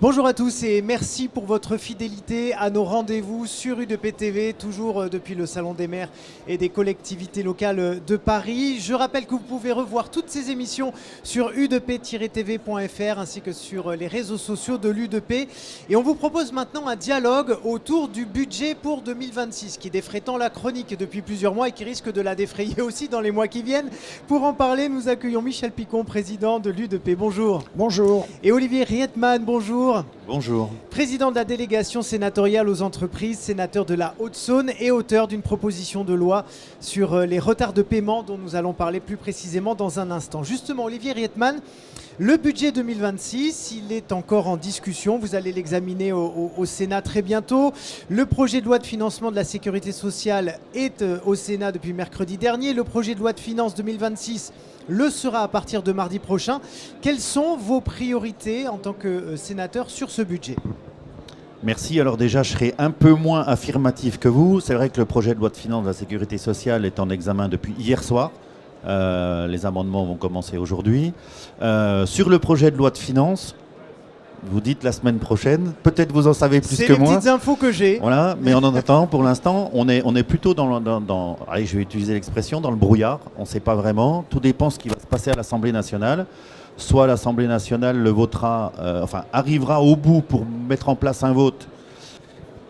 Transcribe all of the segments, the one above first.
Bonjour à tous et merci pour votre fidélité à nos rendez-vous sur U2P TV, toujours depuis le Salon des maires et des collectivités locales de Paris. Je rappelle que vous pouvez revoir toutes ces émissions sur u2p-tv.fr ainsi que sur les réseaux sociaux de l'U2P. Et on vous propose maintenant un dialogue autour du budget pour 2026 qui défraie tant la chronique depuis plusieurs mois et qui risque de la défrayer aussi dans les mois qui viennent. Pour en parler, nous accueillons Michel Picon, président de l'U2P. Bonjour. Bonjour. Et Olivier Rietman, bonjour. Bonjour. Président de la délégation sénatoriale aux entreprises, sénateur de la Haute-Saône et auteur d'une proposition de loi sur les retards de paiement dont nous allons parler plus précisément dans un instant. Justement, Olivier Rietman, le budget 2026, il est encore en discussion. Vous allez l'examiner au Sénat très bientôt. Le projet de loi de financement de la sécurité sociale est au Sénat depuis mercredi dernier. Le projet de loi de finances 2026 le sera à partir de mardi prochain. Quelles sont vos priorités en tant que sénateur sur ce budget ? Merci. Alors déjà, je serai un peu moins affirmatif que vous. C'est vrai que le projet de loi de finances de la sécurité sociale est en examen depuis hier soir. Les amendements vont commencer aujourd'hui. Sur le projet de loi de finances, vous dites la semaine prochaine. Peut-être vous en savez plus que moi. C'est les petites infos que j'ai. Voilà, mais en attendant, pour l'instant, on est plutôt allez, je vais utiliser l'expression, dans le brouillard. On ne sait pas vraiment. Tout dépend ce qui va se passer à l'Assemblée nationale. Soit l'Assemblée nationale le votera, arrivera au bout pour mettre en place un vote.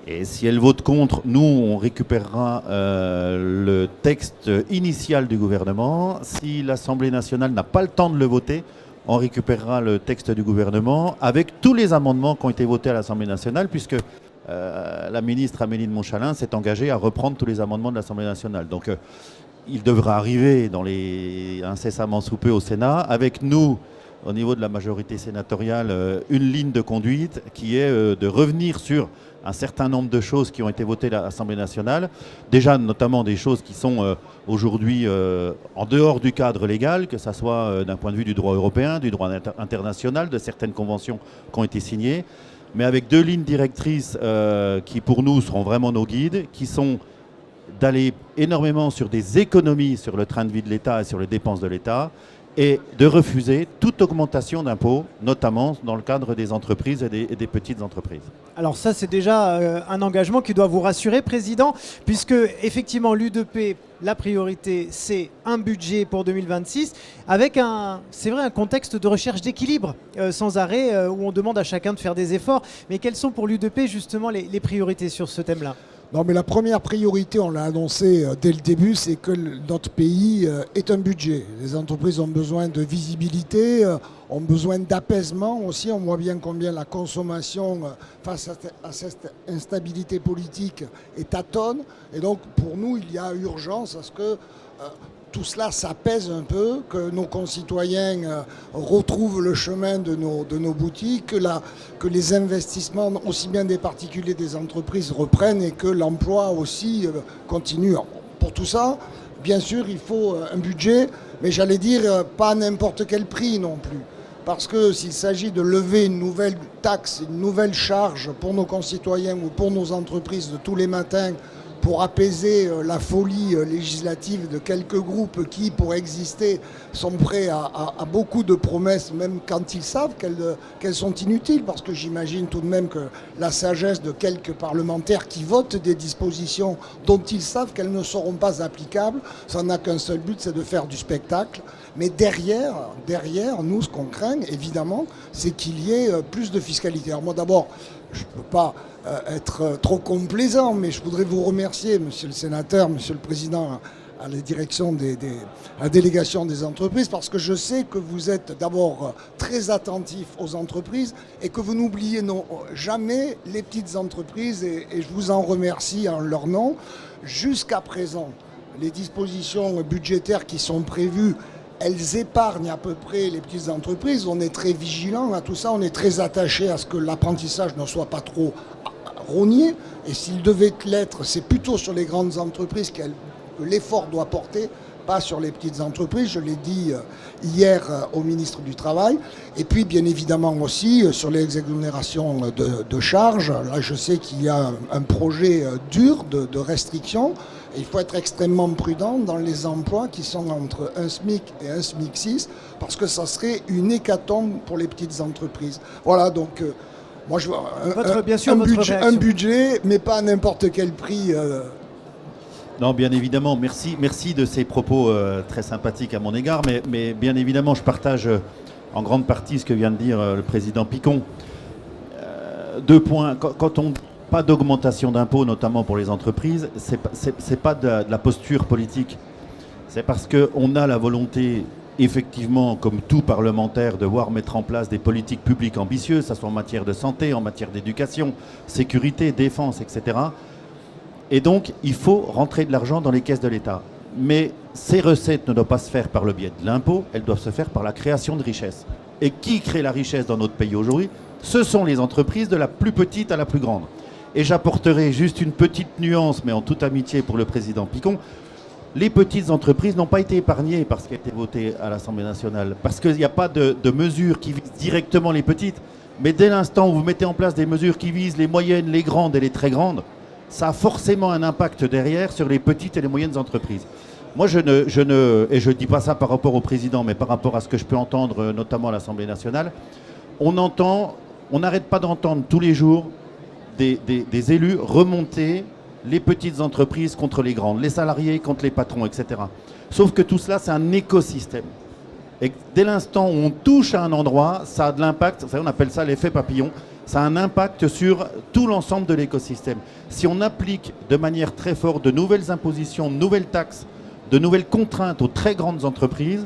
Et si elle vote contre, nous, on récupérera le texte initial du gouvernement. Si l'Assemblée nationale n'a pas le temps de le voter, on récupérera le texte du gouvernement avec tous les amendements qui ont été votés à l'Assemblée nationale, puisque la ministre Amélie de Montchalin s'est engagée à reprendre tous les amendements de l'Assemblée nationale. Donc il devra arriver incessamment sous peu au Sénat, avec nous, au niveau de la majorité sénatoriale, une ligne de conduite qui est de revenir sur un certain nombre de choses qui ont été votées à l'Assemblée nationale. Déjà, notamment des choses qui sont aujourd'hui en dehors du cadre légal, que ce soit d'un point de vue du droit européen, du droit international, de certaines conventions qui ont été signées, mais avec deux lignes directrices qui, pour nous, seront vraiment nos guides, qui sont d'aller énormément sur des économies sur le train de vie de l'État et sur les dépenses de l'État, et de refuser toute augmentation d'impôts, notamment dans le cadre des entreprises et des petites entreprises. Alors ça, c'est déjà un engagement qui doit vous rassurer, Président, puisque effectivement l'U2P, la priorité, c'est un budget pour 2026, avec un contexte de recherche d'équilibre sans arrêt, où on demande à chacun de faire des efforts. Mais quelles sont pour l'U2P justement les priorités sur ce thème-là ? Non, mais la première priorité, on l'a annoncé dès le début, c'est que notre pays est un budget. Les entreprises ont besoin de visibilité, ont besoin d'apaisement aussi. On voit bien combien la consommation face à cette instabilité politique est tâtonne. Et donc, pour nous, il y a urgence à ce que tout cela s'apaise un peu, que nos concitoyens retrouvent le chemin de nos boutiques, que les investissements, aussi bien des particuliers que des entreprises, reprennent et que l'emploi aussi continue. Pour tout ça, bien sûr, il faut un budget, mais j'allais dire pas à n'importe quel prix non plus. Parce que s'il s'agit de lever une nouvelle taxe, une nouvelle charge pour nos concitoyens ou pour nos entreprises de tous les matins, pour apaiser la folie législative de quelques groupes qui, pour exister, sont prêts à beaucoup de promesses, même quand ils savent qu'elles sont inutiles, parce que j'imagine tout de même que la sagesse de quelques parlementaires qui votent des dispositions dont ils savent qu'elles ne seront pas applicables, ça n'a qu'un seul but, c'est de faire du spectacle. Mais derrière, nous, ce qu'on craint, évidemment, c'est qu'il y ait plus de fiscalité. Alors moi, d'abord, je ne peux pas être trop complaisant, mais je voudrais vous remercier, monsieur le sénateur, monsieur le président, à la direction à la délégation des entreprises, parce que je sais que vous êtes d'abord très attentif aux entreprises et que vous n'oubliez jamais les petites entreprises, et je vous en remercie en leur nom. Jusqu'à présent, les dispositions budgétaires qui sont prévues, elles épargnent à peu près les petites entreprises. On est très vigilant à tout ça, on est très attaché à ce que l'apprentissage ne soit pas trop rogné. Et s'il devait l'être, c'est plutôt sur les grandes entreprises que l'effort doit porter, pas sur les petites entreprises. Je l'ai dit hier au ministre du Travail. Et puis, bien évidemment aussi, sur les exonérations de charges. Là, je sais qu'il y a un projet dur de restriction. Et il faut être extrêmement prudent dans les emplois qui sont entre un SMIC et un SMIC 6, parce que ça serait une hécatombe pour les petites entreprises. Voilà, donc Moi, je vois Bien sûr, votre réaction. un budget, mais pas à n'importe quel prix. Non, bien évidemment, merci de ces propos très sympathiques à mon égard, mais bien évidemment, je partage en grande partie ce que vient de dire le président Picon. 2 points. Quand on pas d'augmentation d'impôts, notamment pour les entreprises, c'est pas de la posture politique. C'est parce qu'on a la volonté, effectivement, comme tout parlementaire, de voir mettre en place des politiques publiques ambitieuses, que ce soit en matière de santé, en matière d'éducation, sécurité, défense, etc. Et donc, il faut rentrer de l'argent dans les caisses de l'État. Mais ces recettes ne doivent pas se faire par le biais de l'impôt, elles doivent se faire par la création de richesses. Et qui crée la richesse dans notre pays aujourd'hui? Ce sont les entreprises de la plus petite à la plus grande. Et j'apporterai juste une petite nuance, mais en toute amitié pour le président Picon. Les petites entreprises n'ont pas été épargnées par ce qui a été voté à l'Assemblée nationale. Parce qu'il n'y a pas de mesures qui visent directement les petites. Mais dès l'instant où vous mettez en place des mesures qui visent les moyennes, les grandes et les très grandes, ça a forcément un impact derrière sur les petites et les moyennes entreprises. Moi, et je ne dis pas ça par rapport au président, mais par rapport à ce que je peux entendre, notamment à l'Assemblée nationale, on n'arrête pas d'entendre tous les jours des élus remonter les petites entreprises contre les grandes, les salariés contre les patrons, etc. Sauf que tout cela, c'est un écosystème. Et dès l'instant où on touche à un endroit, ça a de l'impact, on appelle ça l'effet papillon, ça a un impact sur tout l'ensemble de l'écosystème. Si on applique de manière très forte de nouvelles impositions, de nouvelles taxes, de nouvelles contraintes aux très grandes entreprises,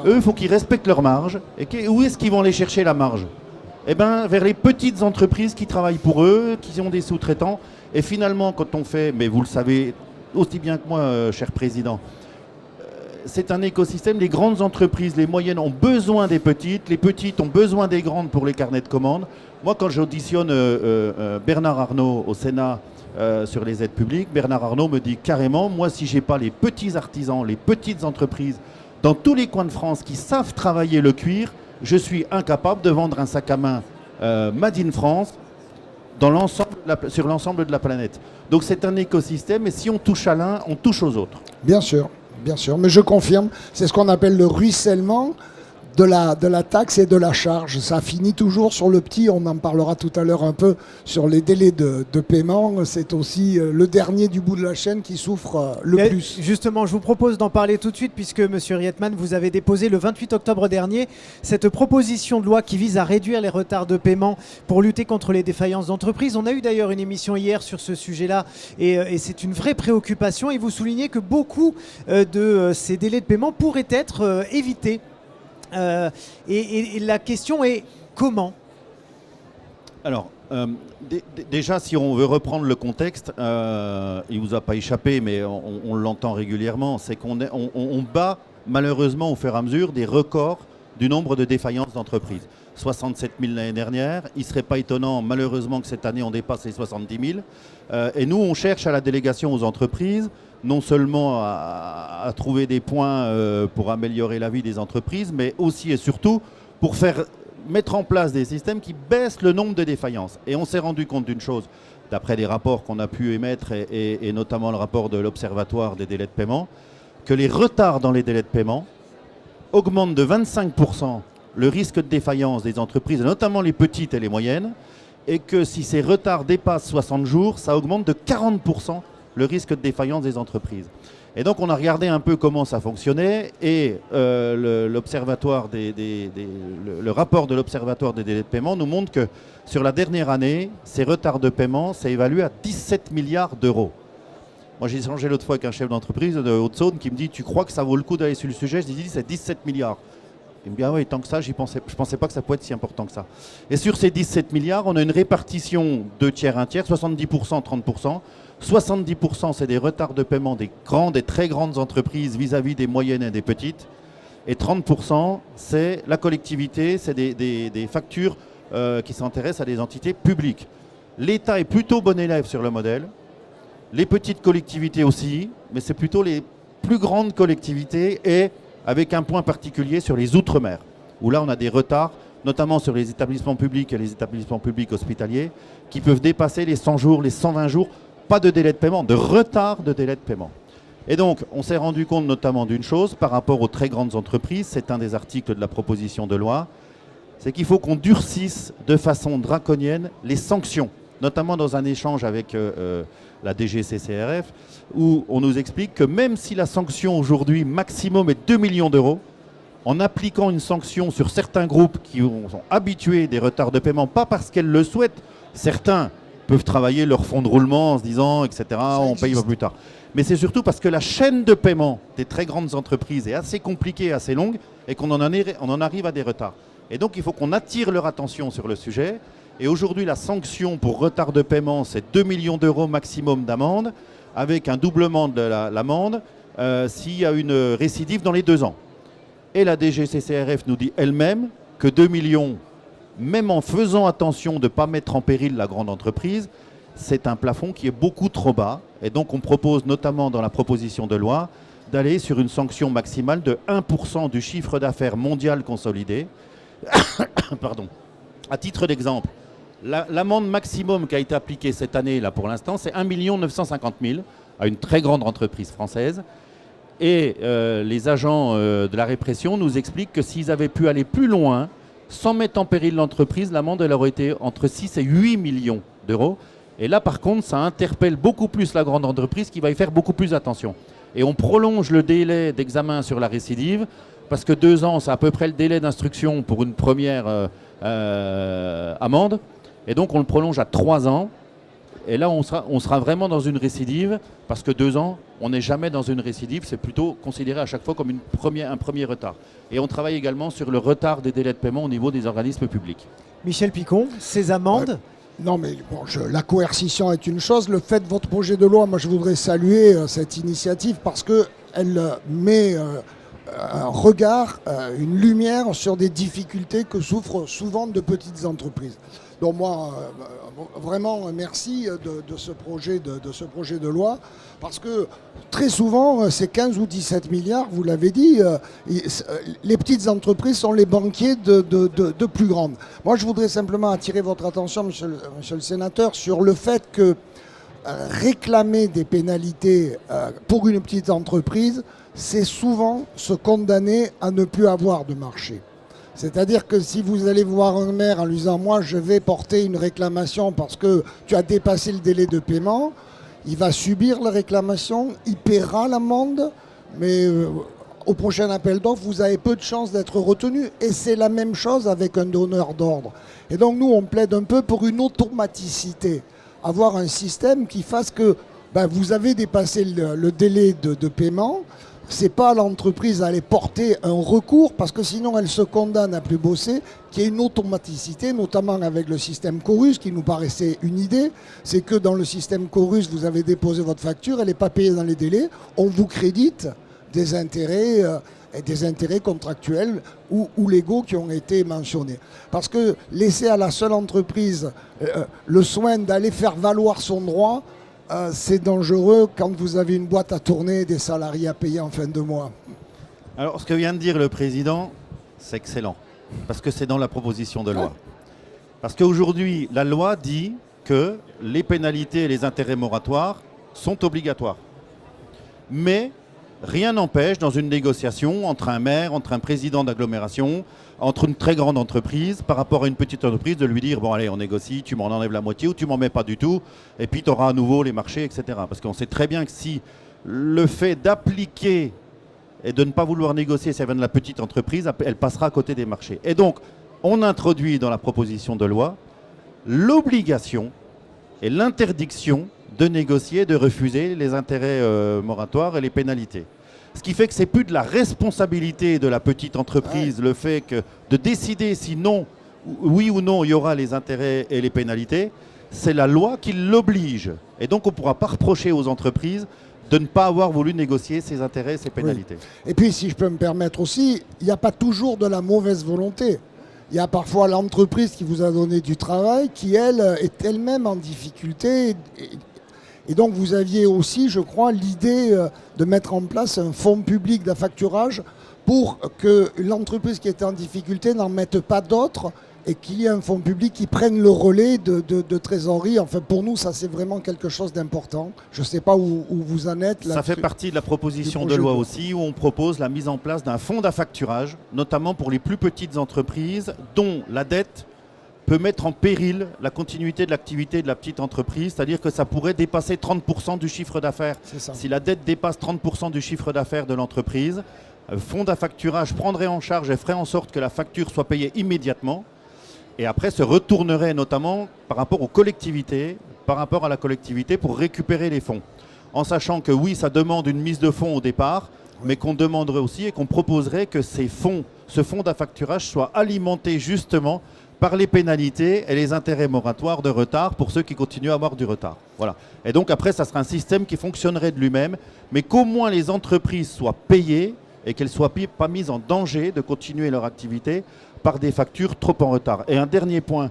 eux, il faut qu'ils respectent leur marge. Et où est-ce qu'ils vont aller chercher la marge? Eh bien, vers les petites entreprises qui travaillent pour eux, qui ont des sous-traitants. Et finalement, quand on fait, mais vous le savez aussi bien que moi, cher président, c'est un écosystème. Les grandes entreprises, les moyennes ont besoin des petites, les petites ont besoin des grandes pour les carnets de commandes. Moi, quand j'auditionne Bernard Arnault au Sénat sur les aides publiques, Bernard Arnault me dit carrément, moi, si je n'ai pas les petits artisans, les petites entreprises dans tous les coins de France qui savent travailler le cuir, je suis incapable de vendre un sac à main Made in France sur l'ensemble de la planète. Donc c'est un écosystème, et si on touche à l'un, on touche aux autres. Bien sûr, mais je confirme, c'est ce qu'on appelle le ruissellement de la taxe et de la charge. Ça finit toujours sur le petit, on en parlera tout à l'heure un peu sur les délais de paiement. C'est aussi le dernier du bout de la chaîne qui souffre le plus. Justement, je vous propose d'en parler tout de suite puisque, Monsieur Rietmann, vous avez déposé le 28 octobre dernier cette proposition de loi qui vise à réduire les retards de paiement pour lutter contre les défaillances d'entreprises. On a eu d'ailleurs une émission hier sur ce sujet-là et c'est une vraie préoccupation. Et vous soulignez que beaucoup de ces délais de paiement pourraient être évités. Et la question est comment? Alors, déjà, si on veut reprendre le contexte, il ne vous a pas échappé, mais on l'entend régulièrement, c'est qu'on bat malheureusement au fur et à mesure des records du nombre de défaillances d'entreprises. 67 000 l'année dernière, il ne serait pas étonnant malheureusement que cette année on dépasse les 70 000. Et nous, on cherche à la délégation aux entreprises non seulement à trouver des points pour améliorer la vie des entreprises, mais aussi et surtout pour mettre en place des systèmes qui baissent le nombre de défaillances. Et on s'est rendu compte d'une chose, d'après des rapports qu'on a pu émettre, et notamment le rapport de l'Observatoire des délais de paiement, que les retards dans les délais de paiement augmentent de 25% le risque de défaillance des entreprises, notamment les petites et les moyennes, et que si ces retards dépassent 60 jours, ça augmente de 40% le risque de défaillance des entreprises. Et donc on a regardé un peu comment ça fonctionnait, et le rapport de l'Observatoire des délais de paiement nous montre que sur la dernière année, ces retards de paiement s'est évalué à 17 milliards d'euros. Moi j'ai échangé l'autre fois avec un chef d'entreprise de Haute-Saône qui me dit « Tu crois que ça vaut le coup d'aller sur le sujet ?» Je lui dis « C'est 17 milliards. » Il me dit « Ah oui, tant que ça, je ne pensais pas que ça pouvait être si important que ça. » Et sur ces 17 milliards, on a une répartition 2 tiers, 1 tiers, 70%, 30%. 70% c'est des retards de paiement des grandes et très grandes entreprises vis-à-vis des moyennes et des petites. Et 30% c'est la collectivité, c'est des factures qui s'intéressent à des entités publiques. L'État est plutôt bon élève sur le modèle. Les petites collectivités aussi, mais c'est plutôt les plus grandes collectivités et avec un point particulier sur les Outre-mer, où là on a des retards, notamment sur les établissements publics et les établissements publics hospitaliers, qui peuvent dépasser les 100 jours, les 120 jours, pas de délai de paiement, de retard de délai de paiement. Et donc on s'est rendu compte notamment d'une chose par rapport aux très grandes entreprises, c'est un des articles de la proposition de loi, c'est qu'il faut qu'on durcisse de façon draconienne les sanctions, notamment dans un échange avec la DGCCRF, où on nous explique que même si la sanction aujourd'hui maximum est 2 millions d'euros, en appliquant une sanction sur certains groupes qui sont habitués des retards de paiement, pas parce qu'elles le souhaitent, certains peuvent travailler leur fonds de roulement en se disant, etc., on paye plus tard. Mais c'est surtout parce que la chaîne de paiement des très grandes entreprises est assez compliquée, assez longue, et qu'on en arrive à des retards. Et donc il faut qu'on attire leur attention sur le sujet. Et aujourd'hui, la sanction pour retard de paiement, c'est 2 millions d'euros maximum d'amende, avec un doublement de l'amende s'il y a une récidive dans les 2 ans. Et la DGCCRF nous dit elle-même que 2 millions, même en faisant attention de ne pas mettre en péril la grande entreprise, c'est un plafond qui est beaucoup trop bas. Et donc on propose notamment dans la proposition de loi d'aller sur une sanction maximale de 1% du chiffre d'affaires mondial consolidé. Pardon. À titre d'exemple, l'amende maximum qui a été appliquée cette année, là pour l'instant, c'est 1 950 000 à une très grande entreprise française. Et les agents de la répression nous expliquent que s'ils avaient pu aller plus loin, sans mettre en péril l'entreprise, l'amende elle aurait été entre 6 et 8 millions d'euros. Et là, par contre, ça interpelle beaucoup plus la grande entreprise qui va y faire beaucoup plus attention. Et on prolonge le délai d'examen sur la récidive, parce que 2 ans, c'est à peu près le délai d'instruction pour une première amende. Et donc, on le prolonge à 3 ans. Et là, on sera vraiment dans une récidive, parce que 2 ans, on n'est jamais dans une récidive, c'est plutôt considéré à chaque fois comme un premier retard. Et on travaille également sur le retard des délais de paiement au niveau des organismes publics. Michel Picon, ces amendes Non, mais bon, la coercition est une chose. Le fait de votre projet de loi, moi je voudrais saluer cette initiative parce qu'elle met un regard, une lumière sur des difficultés que souffrent souvent de petites entreprises. Donc moi, vraiment merci de ce projet de loi, parce que très souvent, ces 15 ou 17 milliards, vous l'avez dit, les petites entreprises sont les banquiers de plus grandes. Moi, je voudrais simplement attirer votre attention, monsieur le sénateur, sur le fait que réclamer des pénalités pour une petite entreprise, c'est souvent se condamner à ne plus avoir de marché. C'est-à-dire que si vous allez voir un maire en lui disant « moi je vais porter une réclamation parce que tu as dépassé le délai de paiement », il va subir la réclamation, il paiera l'amende, mais au prochain appel d'offres, vous avez peu de chances d'être retenu. Et c'est la même chose avec un donneur d'ordre. Et donc nous, on plaide un peu pour une automaticité, avoir un système qui fasse que vous avez dépassé le délai de paiement. C'est pas à l'entreprise d'aller porter un recours parce que sinon elle se condamne à plus bosser, qu'il y ait une automaticité, notamment avec le système Chorus qui nous paraissait une idée. C'est que dans le système Chorus, vous avez déposé votre facture, elle n'est pas payée dans les délais, on vous crédite des intérêts et des intérêts contractuels ou légaux qui ont été mentionnés. Parce que laisser à la seule entreprise le soin d'aller faire valoir son droit, c'est dangereux quand vous avez une boîte à tourner et des salariés à payer en fin de mois. Alors, ce que vient de dire le président, c'est excellent, parce que c'est dans la proposition de loi. Ouais. Parce qu'aujourd'hui, la loi dit que les pénalités et les intérêts moratoires sont obligatoires. Mais rien n'empêche, dans une négociation entre un maire, entre un président d'agglomération, entre une très grande entreprise, par rapport à une petite entreprise, de lui dire « bon allez, on négocie, tu m'en enlèves la moitié ou tu m'en mets pas du tout, et puis tu auras à nouveau les marchés, etc. » Parce qu'on sait très bien que si le fait d'appliquer et de ne pas vouloir négocier, ça vient de la petite entreprise, elle passera à côté des marchés. Et donc, on introduit dans la proposition de loi l'obligation et l'interdiction de négocier, de refuser les intérêts moratoires et les pénalités. Ce qui fait que ce n'est plus de la responsabilité de la petite entreprise, le fait que de décider si non, oui ou non, il y aura les intérêts et les pénalités. C'est la loi qui l'oblige. Et donc, on ne pourra pas reprocher aux entreprises de ne pas avoir voulu négocier ces intérêts et ces pénalités. Oui. Et puis, si je peux me permettre aussi, il n'y a pas toujours de la mauvaise volonté. Il y a parfois l'entreprise qui vous a donné du travail, qui, elle, est elle-même en difficulté. Et donc, vous aviez aussi, je crois, l'idée de mettre en place un fonds public d'affacturage pour que l'entreprise qui était en difficulté n'en mette pas d'autres et qu'il y ait un fonds public qui prenne le relais de trésorerie. Enfin, pour nous, ça, c'est vraiment quelque chose d'important. Je ne sais pas où vous en êtes. Ça fait partie de la proposition de loi aussi, où on propose la mise en place d'un fonds d'affacturage, notamment pour les plus petites entreprises, dont la dette peut mettre en péril la continuité de l'activité de la petite entreprise, c'est-à-dire que ça pourrait dépasser 30% du chiffre d'affaires. Si la dette dépasse 30% du chiffre d'affaires de l'entreprise, le fonds d'affacturage prendrait en charge et ferait en sorte que la facture soit payée immédiatement et après se retournerait notamment par rapport aux collectivités, par rapport à la collectivité pour récupérer les fonds. En sachant que oui, ça demande une mise de fonds au départ, mais qu'on demanderait aussi et qu'on proposerait que ce fonds d'affacturage soit alimenté justement par les pénalités et les intérêts moratoires de retard pour ceux qui continuent à avoir du retard. Voilà. Et donc après, ça sera un système qui fonctionnerait de lui-même, mais qu'au moins les entreprises soient payées et qu'elles ne soient pas mises en danger de continuer leur activité par des factures trop en retard. Et un dernier point,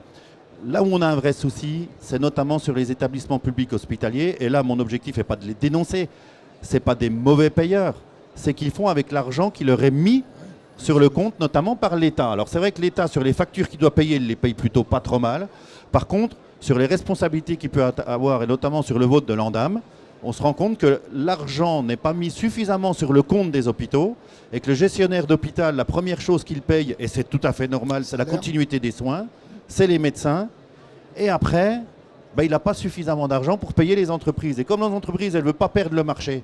là où on a un vrai souci, c'est notamment sur les établissements publics hospitaliers. Et là, mon objectif n'est pas de les dénoncer, ce n'est pas des mauvais payeurs, c'est qu'ils font avec l'argent qui leur est mis sur le compte, notamment par l'État. Alors c'est vrai que l'État, sur les factures qu'il doit payer, il les paye plutôt pas trop mal. Par contre, sur les responsabilités qu'il peut avoir, et notamment sur le vote de l'Ondam, on se rend compte que l'argent n'est pas mis suffisamment sur le compte des hôpitaux et que le gestionnaire d'hôpital, la première chose qu'il paye, et c'est tout à fait normal, c'est la continuité des soins, c'est les médecins. Et après, il n'a pas suffisamment d'argent pour payer les entreprises. Et comme les entreprises, elles ne veulent pas perdre le marché,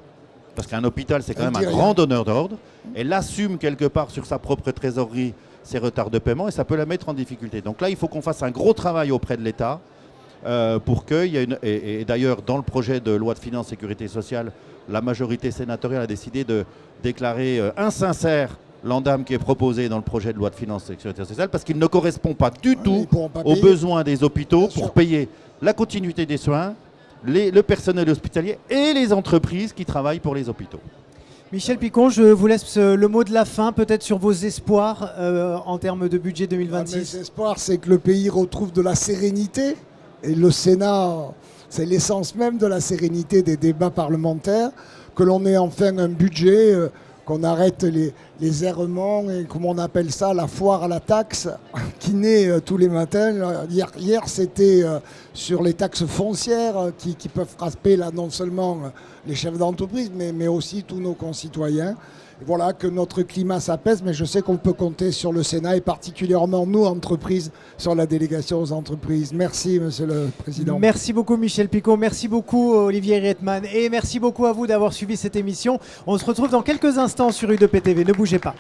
parce qu'un hôpital, c'est quand même un grand donneur d'ordre. Elle assume quelque part sur sa propre trésorerie ses retards de paiement et ça peut la mettre en difficulté. Donc là, il faut qu'on fasse un gros travail auprès de l'État pour qu'il y ait une... Et d'ailleurs, dans le projet de loi de finances sécurité sociale, la majorité sénatoriale a décidé de déclarer insincère l'Ondam qui est proposé dans le projet de loi de finances sécurité sociale parce qu'il ne correspond pas du tout aux besoins des hôpitaux pour payer la continuité des soins, le personnel hospitalier et les entreprises qui travaillent pour les hôpitaux. Michel Picon, je vous laisse le mot de la fin, peut-être sur vos espoirs en termes de budget 2026. Mes espoirs, c'est que le pays retrouve de la sérénité. Et le Sénat, c'est l'essence même de la sérénité des débats parlementaires. Que l'on ait enfin un budget, qu'on arrête les errements et comme on appelle ça, la foire à la taxe qui naît tous les matins. Hier c'était sur les taxes foncières qui peuvent frapper là, non seulement les chefs d'entreprise, mais aussi tous nos concitoyens. Et voilà, que notre climat s'apaise, mais je sais qu'on peut compter sur le Sénat et particulièrement nous, entreprises, sur la délégation aux entreprises. Merci, Monsieur le Président. Merci beaucoup, Michel Picon. Merci beaucoup, Olivier Rietmann. Et merci beaucoup à vous d'avoir suivi cette émission. On se retrouve dans quelques instants sur U2P TV. Ne bougez pas.